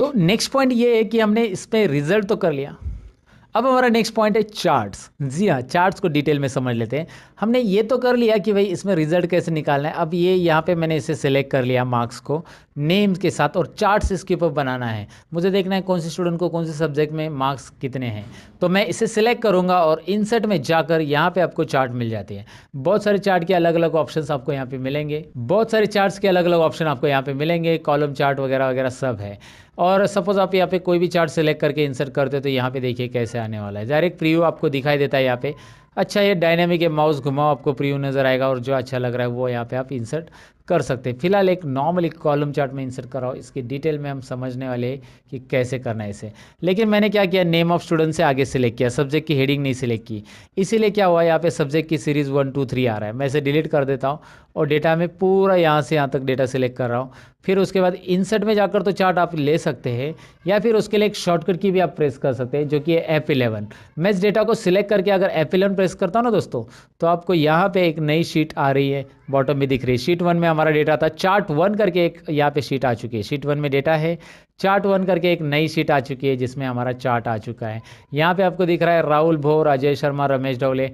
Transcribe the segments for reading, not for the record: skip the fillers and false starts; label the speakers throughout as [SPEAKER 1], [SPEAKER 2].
[SPEAKER 1] तो next point ये है कि हमने इस पे रिजल्ट तो कर लिया। अब हमारा नेक्स्ट पॉइंट है चार्ट्स। जी हाँ, चार्ट्स को डिटेल में समझ लेते हैं। हमने ये तो कर लिया कि भाई इसमें रिजल्ट कैसे निकालना है। अब ये यहाँ पे मैंने इसे सिलेक्ट कर लिया मार्क्स को नेम के साथ, और चार्ट्स इसके ऊपर बनाना है। मुझे देखना है कौन से स्टूडेंट को कौन से सब्जेक्ट में मार्क्स कितने हैं। तो मैं इसे सिलेक्ट करूँगा और इंसर्ट में जाकर यहाँ पे आपको चार्ट मिल जाती है। बहुत सारे चार्ट के अलग अलग ऑप्शन आपको यहाँ पे मिलेंगे, बहुत सारे चार्ट्स के अलग अलग ऑप्शन आपको यहाँ पे मिलेंगे, कॉलम चार्ट वगैरह वगैरह सब है। और सपोज आप यहाँ पे कोई भी चार्ट सेलेक्ट करके इंसर्ट करते हो तो यहाँ पे देखिए कैसे आने वाला है। डायरेक्ट प्रीव्यू आपको दिखाई देता है यहाँ पे। अच्छा, ये डायनेमिक है, माउस घुमाओ आपको प्रीव्यू नज़र आएगा, और जो अच्छा लग रहा है वो यहाँ पे आप इंसर्ट कर सकते हैं। फिलहाल एक नॉर्मल एक कॉलम चार्ट में इंसर्ट कराओ, इसकी डिटेल में हम समझने वाले हैं कि कैसे करना है इसे। लेकिन मैंने क्या किया, नेम ऑफ स्टूडेंट से आगे सिलेक्ट किया, सब्जेक्ट की हेडिंग नहीं सिलेक्ट की। इसीलिए क्या हुआ, यहाँ पे सब्जेक्ट की सीरीज़ 1 2 3 आ रहा है। मैं इसे डिलीट कर देता हूँ और डेटा में पूरा यहाँ से यहाँ तक डेटा सिलेक्ट कर रहा हूँ। फिर उसके बाद इंसर्ट में जाकर तो चार्ट आप ले सकते हैं, या फिर उसके लिए एक शॉर्टकट की भी आप प्रेस कर सकते हैं जो कि है F11। मैं इस डेटा को सिलेक्ट करके अगर F11 प्रेस करता हूँ ना दोस्तों, तो आपको यहाँ पे एक नई शीट आ रही है, बॉटम में दिख रही है। शीट 1 में हमारा डेटा था, चार्ट 1 करके एक यहाँ पे शीट आ चुकी है। शीट 1 में डेटा है, चार्ट 1 करके एक नई शीट आ चुकी है जिसमें हमारा चार्ट आ चुका है। यहाँ पे आपको दिख रहा है राहुल भोर, अजय शर्मा, रमेश डोले,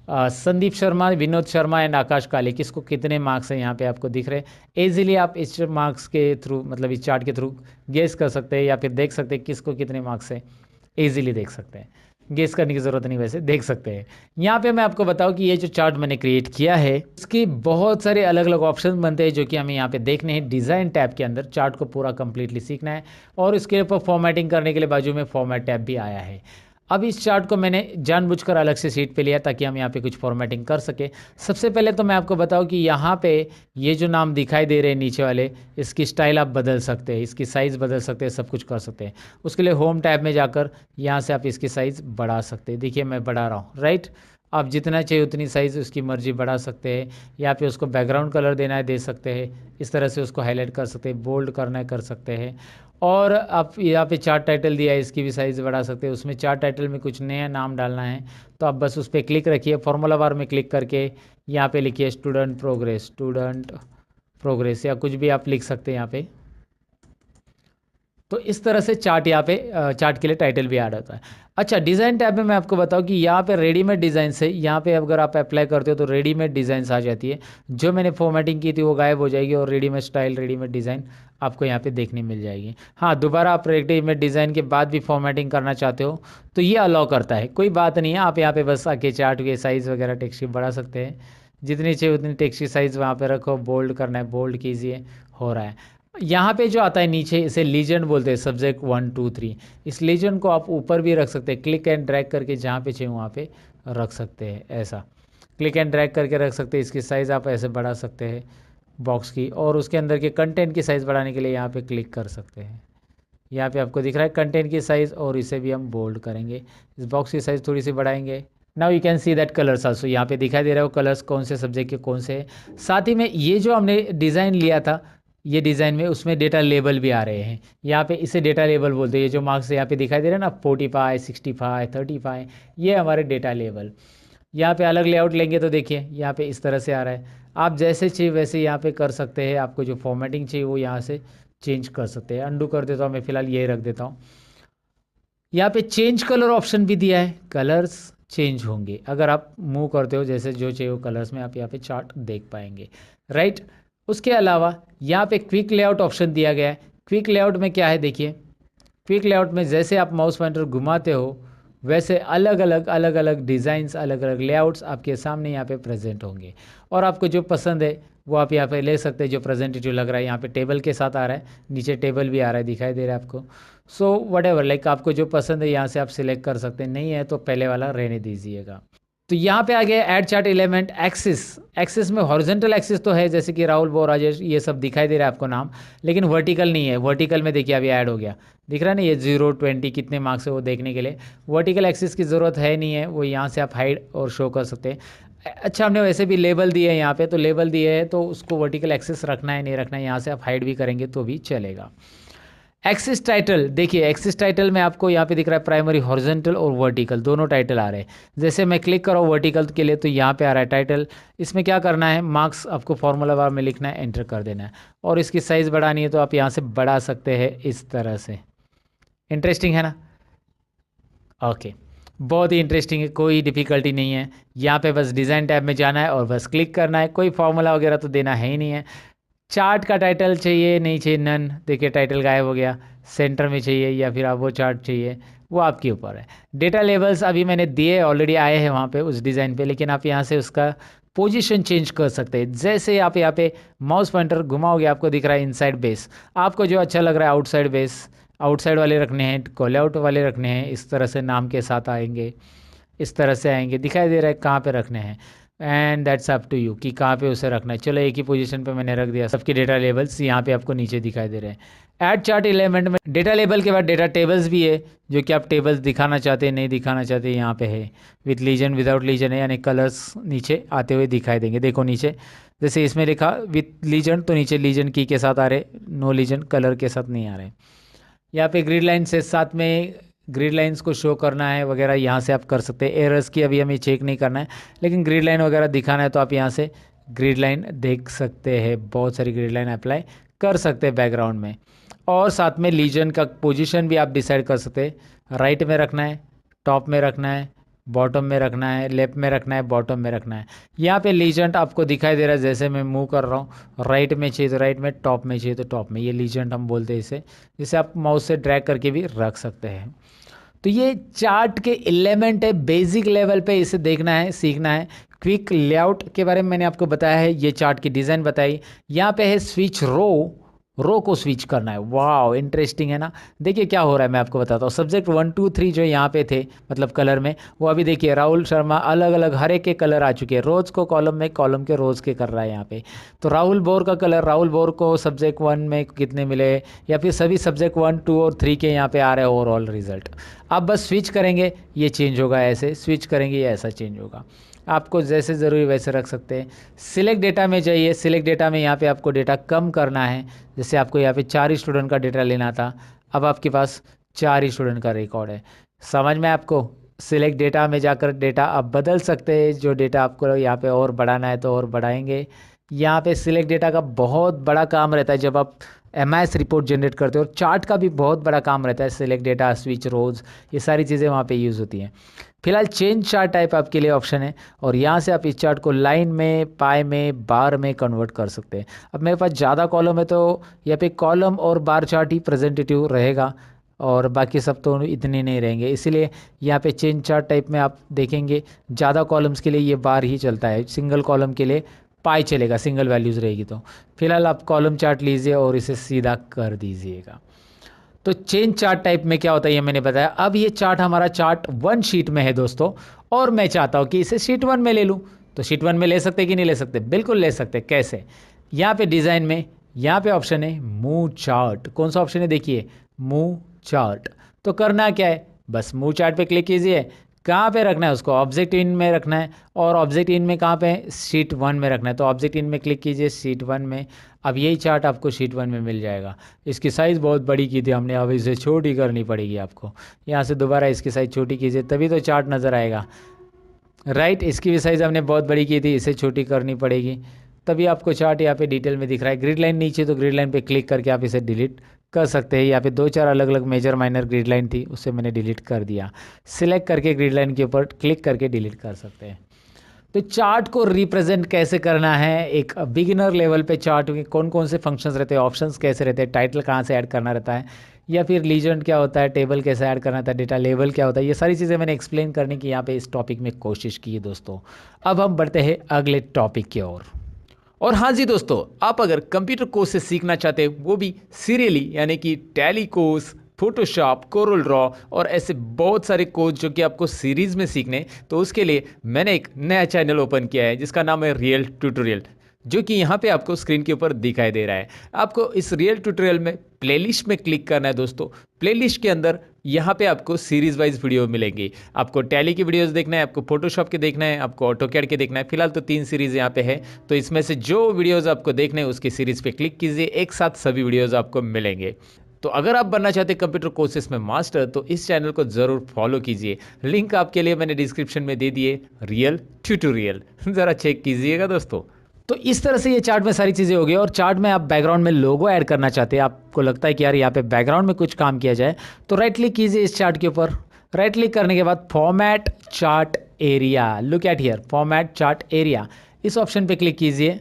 [SPEAKER 1] संदीप शर्मा, विनोद शर्मा एंड आकाश काले, किसको कितने मार्क्स हैं यहाँ पे आपको दिख रहे हैं। ईजिली आप इस मार्क्स के थ्रू, मतलब इस चार्ट के थ्रू गेस कर सकते हैं, या फिर देख सकते हैं किसको कितने मार्क्स हैं। ईजिली देख सकते हैं, गेस करने की ज़रूरत नहीं, वैसे देख सकते हैं। यहाँ पे मैं आपको बताऊँ कि ये जो चार्ट मैंने क्रिएट किया है इसके बहुत सारे अलग अलग ऑप्शन बनते हैं जो कि हमें यहाँ पे देखने हैं। डिज़ाइन टैब के अंदर चार्ट को पूरा कंप्लीटली सीखना है, और उसके ऊपर फॉर्मेटिंग करने के लिए बाजू में फॉर्मेट टैब भी आया है। अब इस चार्ट को मैंने जानबूझकर अलग से शीट पे लिया ताकि हम यहाँ पे कुछ फॉर्मेटिंग कर सके। सबसे पहले तो मैं आपको बताऊँ कि यहाँ पे ये जो नाम दिखाई दे रहे हैं नीचे वाले, इसकी स्टाइल आप बदल सकते हैं, इसकी साइज़ बदल सकते हैं, सब कुछ कर सकते हैं। उसके लिए होम टैब में जाकर यहाँ से आप इसकी साइज़ बढ़ा सकते हैं। देखिए मैं बढ़ा रहा हूँ, राइट। आप जितना चाहिए उतनी साइज़ उसकी मर्जी बढ़ा सकते हैं। यहाँ पे उसको बैकग्राउंड कलर देना है, दे सकते हैं। इस तरह से उसको हाईलाइट कर सकते हैं, बोल्ड करना है, कर सकते हैं। और आप यहाँ पे चार्ट टाइटल दिया है, इसकी भी साइज़ बढ़ा सकते हैं। उसमें चार्ट टाइटल में कुछ नया नाम डालना है तो आप बस उस पर क्लिक रखिए, फॉर्मूला बार में क्लिक करके यहाँ पे लिखिए स्टूडेंट प्रोग्रेस, या कुछ भी आप लिख सकते हैं यहाँ पे। तो इस तरह से चार्ट यहाँ पे चार्ट के लिए टाइटल भी ऐड होता है। अच्छा, डिज़ाइन टैब में मैं आपको बताऊँ कि यहाँ पे रेडीमेड डिज़ाइन से, यहाँ पे अगर आप अप्लाई करते हो तो रेडीमेड डिज़ाइंस आ जाती है। जो मैंने फॉर्मेटिंग की थी वो गायब हो जाएगी, और रेडीमेड स्टाइल, रेडीमेड डिज़ाइन आपको यहाँ पे देखने मिल जाएगी। हाँ, दोबारा आप रेडीमेड डिज़ाइन के बाद भी फॉर्मेटिंग करना चाहते हो तो ये अलाउ करता है, कोई बात नहीं है। आप यहाँ पे बस आके चार्ट के साइज़ वगैरह टेक्स्ट की बढ़ा सकते हैं, जितनी चाहिए उतनी टेक्स्ट की साइज़ वहाँ पे रखो। बोल्ड करना है, बोल्ड कीजिए, हो रहा है। यहाँ पे जो आता है नीचे, इसे लीजेंड बोलते हैं, सब्जेक्ट 1 2 3। इस लीजेंड को आप ऊपर भी रख सकते हैं, क्लिक एंड ड्रैग करके जहाँ पे चाहिए वहाँ पे रख सकते हैं। ऐसा क्लिक एंड ड्रैग करके रख सकते हैं। इसकी साइज़ आप ऐसे बढ़ा सकते हैं बॉक्स की, और उसके अंदर के कंटेंट की साइज़ बढ़ाने के लिए यहाँ पे क्लिक कर सकते हैं। यहाँ पे आपको दिख रहा है कंटेंट की साइज़, और इसे भी हम बोल्ड करेंगे। इस बॉक्स की साइज़ थोड़ी सी बढ़ाएंगे। Now you can see that colours also, यहाँ पे दिखाई दे रहा है वो कलर्स कौन से सब्जेक्ट के कौन से हैं। साथ ही में ये जो हमने डिज़ाइन लिया था, ये डिज़ाइन में उसमें डेटा लेबल भी आ रहे हैं। यहाँ पे इसे डेटा लेबल बोलते हैं। ये जो मार्क्स यहाँ पे दिखाई दे रहे हैं ना, 45 65 35, ये हमारे डेटा लेबल। यहाँ पे अलग लेआउट लेंगे तो देखिए यहाँ पे इस तरह से आ रहा है। आप जैसे चाहिए वैसे यहाँ पे कर सकते हैं। आपको जो फॉर्मेटिंग चाहिए वो यहाँ से चेंज कर सकते हैं। अंडू कर देता हूँ मैं, फ़िलहाल ये रख देता हूँ। यहाँ पे चेंज कलर ऑप्शन भी दिया है, कलर्स चेंज होंगे अगर आप मूव करते हो, जैसे जो चाहिए वो कलर्स में आप यहाँ पे चार्ट देख पाएंगे, राइट। उसके अलावा यहाँ पे क्विक लेआउट ऑप्शन दिया गया है। क्विक लेआउट में क्या है देखिए, क्विक लेआउट में जैसे आप माउस पॉइंटर घुमाते हो वैसे अलग अलग डिज़ाइंस, अलग अलग लेआउट्स आपके सामने यहाँ पे प्रेजेंट होंगे, और आपको जो पसंद है वो आप यहाँ पे ले सकते हैं। जो प्रेजेंटेटिव लग रहा है, यहाँ पे टेबल के साथ आ रहा है, नीचे टेबल भी आ रहा है, दिखाई दे रहा है आपको। सो व्हाटएवर, लाइक आपको जो पसंद है यहाँ से आप सिलेक्ट कर सकते हैं। नहीं है तो पहले वाला रहने दीजिएगा। तो यहाँ पे आ गया add chart element axis. Axis में हॉरिजॉन्टल एक्सिस तो है, जैसे कि राहुल बोर, राजेश, ये सब दिखाई दे रहा है आपको नाम, लेकिन वर्टिकल नहीं है। वर्टिकल में देखिए अभी ऐड हो गया, दिख रहा है ना, ये 0 20 कितने मार्क्स है वो देखने के लिए। वर्टिकल एक्सिस की ज़रूरत है नहीं है, वो यहाँ से आप हाइड और शो कर सकते हैं। अच्छा, हमने वैसे भी लेबल दिए हैं यहाँ पे, तो लेबल दिए है तो उसको वर्टिकल एक्सिस रखना है नहीं रखना है, यहाँ से आप हाइड भी करेंगे तो भी चलेगा। एक्सिस टाइटल देखिए, एक्सिस टाइटल में आपको यहाँ पे दिख रहा है प्राइमरी, हॉरिजॉन्टल और वर्टिकल, दोनों टाइटल आ रहे हैं। जैसे मैं क्लिक करूँ वर्टिकल के लिए तो यहाँ पे आ रहा है टाइटल। इसमें क्या करना है, मार्क्स आपको फॉर्मूला बार में लिखना है, एंटर कर देना है, और इसकी साइज़ बढ़ानी है तो आप यहाँ से बढ़ा सकते हैं इस तरह से। इंटरेस्टिंग है ना? ओके, बहुत ही इंटरेस्टिंग है, कोई डिफ़िकल्टी नहीं है। यहाँ पे बस डिज़ाइन टैब में जाना है और बस क्लिक करना है, कोई फार्मूला वगैरह तो देना है ही नहीं है। चार्ट का टाइटल चाहिए नहीं चाहिए, नन, देखिए टाइटल गायब हो गया। सेंटर में चाहिए या फिर आप वो चार्ट चाहिए, वो आपके ऊपर है। डेटा लेवल्स अभी मैंने दिए, ऑलरेडी आए हैं वहाँ पे उस डिज़ाइन पे, लेकिन आप यहाँ से उसका पोजीशन चेंज कर सकते हैं। जैसे आप यहाँ पे माउस पॉइंटर घुमाओगे आपको दिख रहा है इनसाइड बेस, आपको जो अच्छा लग रहा है आउटसाइड बेस, आउटसाइड वाले रखने हैं, कॉल आउट वाले रखने हैं, इस तरह से नाम के साथ आएंगे, इस तरह से आएंगे, दिखाई दे रहा है कहाँ पे रखने हैं। And that's up to you कि कहाँ पे उसे रखना है। चलो एक ही पोजीशन पे मैंने रख दिया। सबके डेटा लेबल्स यहाँ पे आपको नीचे दिखाई दे रहे हैं। ऐड चार्ट एलिमेंट में डेटा लेबल के बाद डेटा टेबल्स भी है, जो कि आप टेबल्स दिखाना चाहते हैं नहीं दिखाना चाहते, यहाँ पे है। विथ लीजन विदाउट लीजन है, यानी कलर्स नीचे आते हुए दिखाई देंगे। देखो नीचे जैसे इसमें लिखा विथ लीजन, तो नीचे लीजन की के साथ आ रहे, नो लीजन कलर के साथ नहीं आ रहे। यहाँ पे ग्रिड लाइन से साथ में ग्रिड लाइंस को शो करना है वगैरह, यहाँ से आप कर सकते हैं। एरर्स की अभी हमें चेक नहीं करना है, लेकिन ग्रिड लाइन वगैरह दिखाना है तो आप यहाँ से ग्रिड लाइन देख सकते हैं। बहुत सारी ग्रिड लाइन अप्लाई कर सकते हैं बैकग्राउंड में। और साथ में लीजन का पोजीशन भी आप डिसाइड कर सकते हैं, राइट में रखना है, टॉप में रखना है, बॉटम में रखना है, लेफ्ट में रखना है, बॉटम में रखना है। यहाँ पे लीजेंट आपको दिखाई दे रहा है, जैसे मैं मूव कर रहा हूँ, राइट में चाहिए तो राइट में, टॉप में चाहिए तो टॉप में। ये लीजेंट हम बोलते हैं इसे, जिसे आप माउस से ड्रैग करके भी रख सकते हैं। तो ये चार्ट के एलिमेंट है, बेसिक लेवल पे इसे देखना है, सीखना है। क्विक लेआउट के बारे में मैंने आपको बताया है, ये चार्ट की डिज़ाइन बताई। यहाँ पे है स्विच रो को स्विच करना है। वाह इंटरेस्टिंग है ना? देखिए क्या हो रहा है, मैं आपको बताता हूँ। सब्जेक्ट 1 2 3 जो यहाँ पे थे, मतलब कलर में, वो अभी देखिए राहुल शर्मा अलग अलग हर एक के कलर आ चुके हैं। रोज़ को कॉलम में, कॉलम के रोज़ के कर रहा है यहाँ पे। तो राहुल बोर का कलर, राहुल बोर को सब्जेक्ट 1 में कितने मिले, या फिर सभी सब्जेक्ट 1 2 और 3 के यहाँ पे आ रहे हैं ओवरऑल रिजल्ट। आप बस स्विच करेंगे ये चेंज होगा, ऐसे स्विच करेंगे ये ऐसा चेंज होगा। आपको जैसे ज़रूरी वैसे रख सकते हैं। सिलेक्ट डेटा में जाइए, सिलेक्ट डेटा में यहाँ पे आपको डेटा कम करना है। जैसे आपको यहाँ पे 4 स्टूडेंट का डेटा लेना था, अब आपके पास 4 स्टूडेंट का रिकॉर्ड है। समझ में आपको? सिलेक्ट डेटा में जाकर डेटा आप बदल सकते हैं, जो डेटा आपको यहाँ पे और बढ़ाना है तो और बढ़ाएंगे। यहाँ पे सिलेक्ट डेटा का बहुत बड़ा काम रहता है जब आप एमआईएस रिपोर्ट जनरेट करते हो, और चार्ट का भी बहुत बड़ा काम रहता है। सिलेक्ट डेटा, स्विच रोज, ये सारी चीज़ें वहाँ पे यूज़ होती हैं। फिलहाल चेंज चार्ट टाइप आपके लिए ऑप्शन है, और यहाँ से आप इस चार्ट को लाइन में, पाई में, बार में कन्वर्ट कर सकते हैं। अब मेरे पास ज़्यादा कॉलम है तो यहाँ पे कॉलम और बार चार्ट ही प्रेजेंटेटिव रहेगा, और बाकी सब तो इतने नहीं रहेंगे। इसीलिए यहाँ पे चेंज चार्ट टाइप में आप देखेंगे ज़्यादा कॉलम्स के लिए ये बार ही चलता है, सिंगल कॉलम के लिए पाई चलेगा, सिंगल वैल्यूज़ रहेगी। तो फिलहाल आप कॉलम चार्ट लीजिए और इसे सीधा कर दीजिएगा। तो चेंज चार्ट टाइप में क्या होता है ये मैंने बताया। अब ये चार्ट हमारा चार्ट 1 शीट में है दोस्तों, और मैं चाहता हूँ कि इसे शीट 1 में ले लूँ। तो शीट 1 में ले सकते कि नहीं ले सकते? बिल्कुल ले सकते। कैसे? यहाँ पे डिज़ाइन में, यहाँ पे ऑप्शन है मूव चार्ट। कौन सा ऑप्शन है? देखिए मूव चार्ट। तो करना क्या है, बस मूव चार्ट पे क्लिक कीजिए। कहाँ पे रखना है उसको? ऑब्जेक्ट इन में रखना है, और ऑब्जेक्ट इन में कहाँ पे? शीट 1 में रखना है। तो ऑब्जेक्ट इन में क्लिक कीजिए, शीट 1 में। अब यही चार्ट आपको शीट 1 में मिल जाएगा। इसकी साइज़ बहुत बड़ी की थी हमने, अब इसे छोटी करनी पड़ेगी आपको। यहाँ से दोबारा इसकी साइज़ छोटी कीजिए, तभी तो चार्ट नज़र आएगा। राइट, इसकी भी साइज़ हमने बहुत बड़ी की थी, इसे छोटी करनी पड़ेगी, तभी आपको चार्ट यहाँ पे डिटेल में दिख रहा है। ग्रिड लाइन नीचे, तो ग्रिड लाइन पे क्लिक करके आप इसे डिलीट कर सकते हैं। यहाँ पे 2 4 अलग अलग मेजर माइनर ग्रिड लाइन थी, उससे मैंने डिलीट कर दिया। सिलेक्ट करके ग्रिड लाइन के ऊपर क्लिक करके डिलीट कर सकते हैं। तो चार्ट को रिप्रेजेंट कैसे करना है, एक बिगिनर लेवल पे चार्ट में कौन कौन से फंक्शंस रहते हैं, ऑप्शंस कैसे रहते हैं, टाइटल कहाँ से ऐड करना रहता है, या फिर लीजेंड क्या होता है, टेबल कैसे ऐड करना था, डेटा लेवल क्या होता है, ये सारी चीज़ें मैंने एक्सप्लेन करने की यहाँ पे इस टॉपिक में कोशिश की है दोस्तों। अब हम बढ़ते हैं अगले टॉपिक की ओर। और हाँ जी दोस्तों, आप अगर कंप्यूटर कोर्स से सीखना चाहते हैं, वो भी सीरियली, यानी कि tally course, Photoshop, Corel Draw और ऐसे बहुत सारे कोर्स जो कि आपको सीरीज़ में सीखने, तो उसके लिए मैंने एक नया चैनल ओपन किया है जिसका नाम है रियल ट्यूटोरियल, जो कि यहाँ पे आपको स्क्रीन के ऊपर दिखाई दे रहा है। आपको इस रियल ट्यूटोरियल में प्लेलिस्ट में क्लिक करना है दोस्तों। प्लेलिस्ट के अंदर यहाँ पे आपको सीरीज वाइज वीडियो मिलेंगी। आपको टैली की वीडियोस देखना है, आपको फोटोशॉप के देखना है, आपको ऑटोकैड के देखना है। फिलहाल तो 3 सीरीज़ यहाँ पे है, तो इसमें से जो वीडियोज़ आपको देखने हैं उसकी सीरीज़ पे क्लिक कीजिए, एक साथ सभी वीडियोज़ आपको मिलेंगे। तो अगर आप बनना चाहते हैं कंप्यूटर कोर्सेज में मास्टर, तो इस चैनल को ज़रूर फॉलो कीजिए। लिंक आपके लिए मैंने डिस्क्रिप्शन में दे दिए, रियल ट्यूटोरियल, ज़रा चेक कीजिएगा दोस्तों। तो इस तरह से ये चार्ट में सारी चीज़ें हो गई। और चार्ट में आप बैकग्राउंड में लोगो ऐड करना चाहते हैं, आपको लगता है कि यार यहाँ पे बैकग्राउंड में कुछ काम किया जाए, तो राइट क्लिक कीजिए इस चार्ट के ऊपर। राइट क्लिक करने के बाद format chart area, look at here, format chart area, इस ऑप्शन पे क्लिक कीजिए।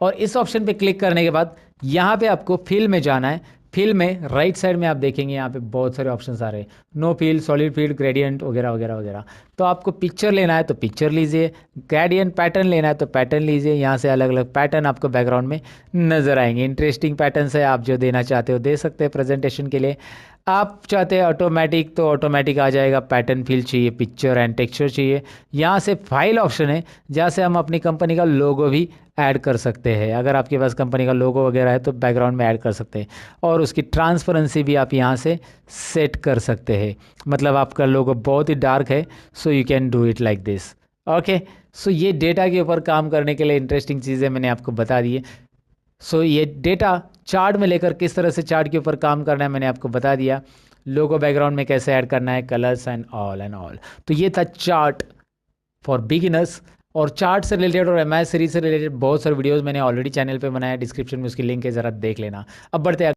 [SPEAKER 1] और इस ऑप्शन पे क्लिक करने के बाद यहाँ पे आपको फिल में जाना है। फिल में राइट साइड में आप देखेंगे यहाँ पे बहुत सारे ऑप्शंस आ रहे हैं, no fill, solid fill, gradient वगैरह वगैरह वगैरह। तो आपको पिक्चर लेना है तो पिक्चर लीजिए, ग्रेडियंट पैटर्न लेना है तो पैटर्न लीजिए। यहाँ से अलग अलग पैटर्न आपको बैकग्राउंड में नज़र आएंगे। इंटरेस्टिंग पैटर्न है, आप जो देना चाहते हो दे सकते हैं प्रेजेंटेशन के लिए। आप चाहते हैं ऑटोमेटिक तो ऑटोमेटिक आ जाएगा। पैटर्न फिल चाहिए, पिक्चर एंड टेक्सचर चाहिए, यहाँ से फाइल ऑप्शन है जहाँ से हम अपनी कंपनी का लोगो भी ऐड कर सकते हैं। अगर आपके पास कंपनी का लोगो वगैरह है तो बैकग्राउंड में ऐड कर सकते हैं। और उसकी ट्रांसपेरेंसी भी आप यहाँ से सेट कर सकते हैं। मतलब आपका लोगो बहुत ही डार्क है, so you can do it like this. Okay, so ये डेटा के ऊपर काम करने के लिए इंटरेस्टिंग चीज़ें मैंने आपको बता दी है। सो ये डेटा चार्ट में लेकर किस तरह से चार्ट के ऊपर काम करना है मैंने आपको बता दिया। लोगो बैकग्राउंड में कैसे ऐड करना है, कलर्स एंड ऑल। तो ये था चार्ट फॉर बिगिनर्स। और चार्ट से रिलेटेड और एमआई सीरीज से रिलेटेड बहुत सारे वीडियोस मैंने ऑलरेडी चैनल पे बनाया है, डिस्क्रिप्शन में उसकी लिंक है, ज़रा देख लेना। अब बढ़ते हैं